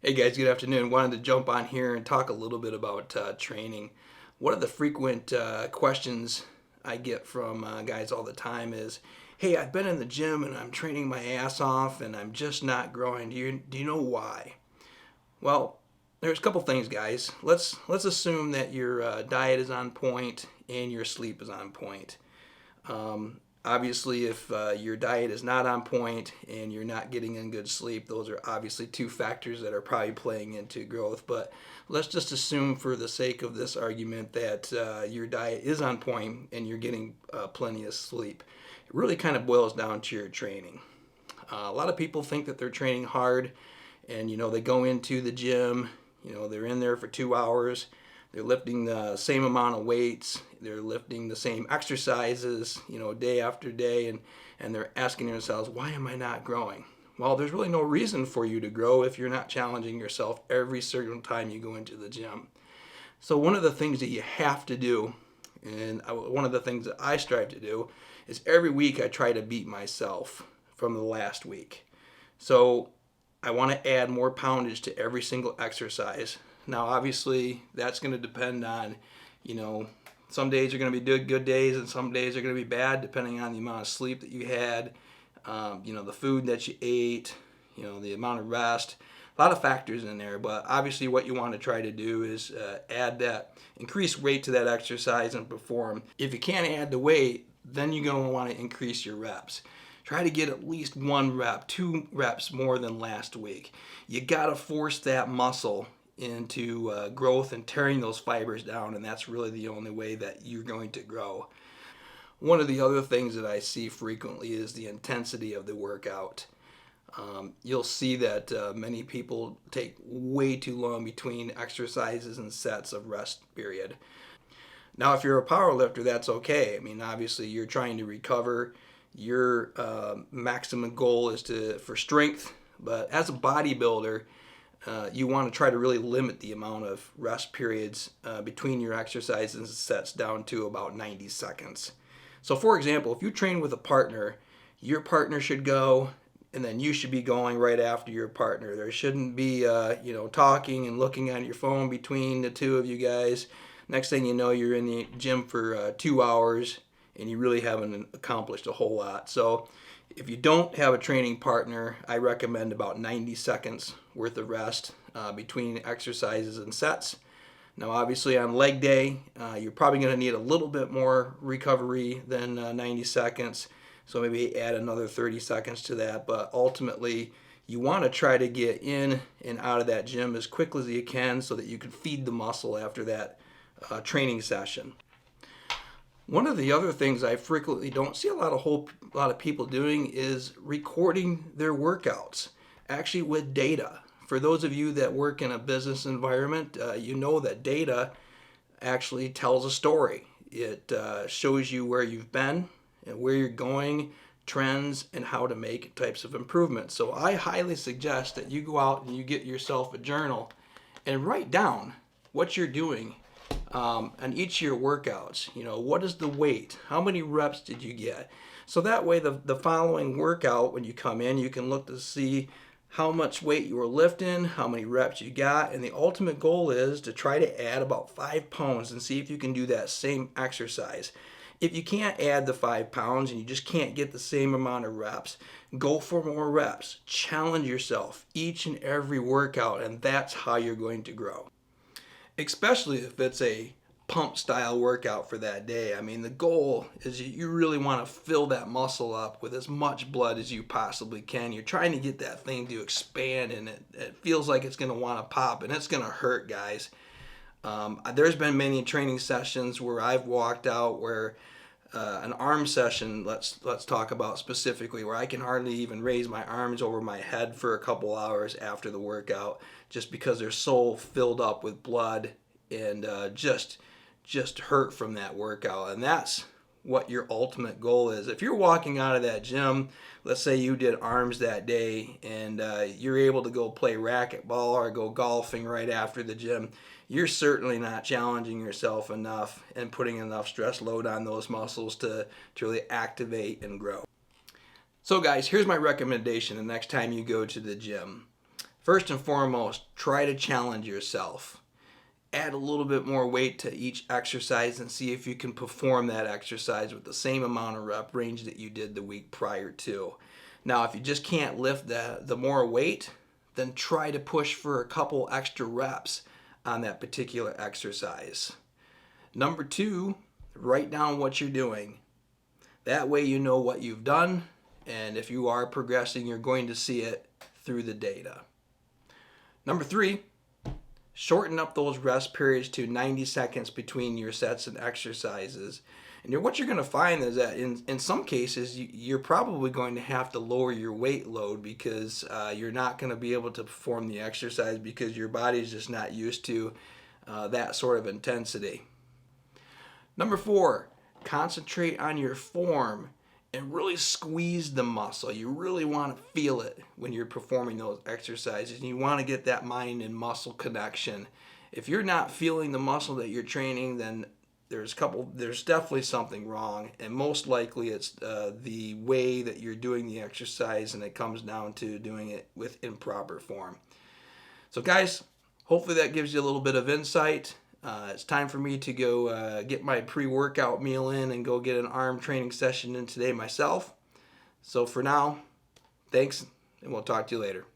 Hey guys, good afternoon. Wanted to jump on here and talk a little bit about training. One of the frequent questions I get from guys all the time is, "Hey, I've been in the gym and I'm training my ass off and I'm just not growing. Do you know why?" Well, there's a couple things, guys. Let's assume that your diet is on point and your sleep is on point. Obviously, if your diet is not on point and you're not getting in good sleep, those are obviously two factors that are probably playing into growth. But let's just assume, for the sake of this argument, that your diet is on point and you're getting plenty of sleep. It really kind of boils down to your training. A lot of people think that they're training hard, and they go into the gym. They're in there for 2 hours. They're lifting the same amount of weights. They're lifting the same exercises, day after day, and they're asking themselves, why am I not growing? Well, there's really no reason for you to grow if you're not challenging yourself every single time you go into the gym. So one of the things that you have to do, and one of the things that I strive to do, is every week I try to beat myself from the last week. So I want to add more poundage to every single exercise. Now, obviously, that's going to depend on, some days are going to be good days and some days are going to be bad, depending on the amount of sleep that you had, the food that you ate, the amount of rest. A lot of factors in there, but obviously what you want to try to do is add that increased weight to that exercise and perform. If you can't add the weight, then you're going to want to increase your reps. Try to get at least 1 rep, 2 reps more than last week. You got to force that muscle into growth and tearing those fibers down, and that's really the only way that you're going to grow. One of the other things that I see frequently is the intensity of the workout. You'll see that many people take way too long between exercises and sets of rest period. Now, if you're a power lifter, that's okay. I mean, obviously, you're trying to recover. Your maximum goal is for strength, but as a bodybuilder, you want to try to really limit the amount of rest periods between your exercises and sets down to about 90 seconds. So, for example, if you train with a partner, your partner should go, and then you should be going right after your partner. There shouldn't be, talking and looking at your phone between the two of you guys. Next thing you know, you're in the gym for 2 hours, and you really haven't accomplished a whole lot. So if you don't have a training partner, I recommend about 90 seconds worth of rest between exercises and sets. Now, obviously, on leg day, you're probably going to need a little bit more recovery than 90 seconds. So maybe add another 30 seconds to that. But ultimately, you want to try to get in and out of that gym as quickly as you can so that you can feed the muscle after that training session. One of the other things I frequently don't see a lot of people doing is recording their workouts, actually with data. For those of you that work in a business environment, you know that data actually tells a story. It shows you where you've been and where you're going, trends, and how to make types of improvements. So I highly suggest that you go out and you get yourself a journal and write down what you're doing on each of your workouts. What is the weight? How many reps did you get? So that way, the following workout, when you come in, you can look to see how much weight you were lifting, how many reps you got, and the ultimate goal is to try to add about 5 pounds and see if you can do that same exercise. If you can't add the 5 pounds and you just can't get the same amount of reps, go for more reps. Challenge yourself each and every workout, and that's how you're going to grow. Especially if it's a pump style workout for that day. I mean, the goal is you really want to fill that muscle up with as much blood as you possibly can. You're trying to get that thing to expand, and it feels like it's going to want to pop, and it's going to hurt, guys. There's been many training sessions where I've walked out where an arm session, let's talk about specifically, where I can hardly even raise my arms over my head for a couple hours after the workout, just because they're so filled up with blood and just hurt from that workout. And that's what your ultimate goal is. If you're walking out of that gym, let's say you did arms that day, and you're able to go play racquetball or go golfing right after the gym, you're certainly not challenging yourself enough and putting enough stress load on those muscles to really activate and grow. So guys, here's my recommendation the next time you go to the gym. First and foremost, try to challenge yourself. Add a little bit more weight to each exercise and see if you can perform that exercise with the same amount of rep range that you did the week prior to. Now, if you just can't lift the more weight, then try to push for a couple extra reps on that particular exercise. Number 2, write down what you're doing. That way you know what you've done, and if you are progressing, you're going to see it through the data. Number 3, shorten up those rest periods to 90 seconds between your sets and exercises. And what you're going to find is that in some cases, you're probably going to have to lower your weight load because you're not going to be able to perform the exercise because your body's just not used to that sort of intensity. Number 4, concentrate on your form and really squeeze the muscle. You really want to feel it when you're performing those exercises, and you want to get that mind and muscle connection. If you're not feeling the muscle that you're training, then there's definitely something wrong, and most likely it's the way that you're doing the exercise, and it comes down to doing it with improper form. So guys, hopefully that gives you a little bit of insight. It's time for me to go get my pre-workout meal in and go get an arm training session in today myself. So for now, thanks, and we'll talk to you later.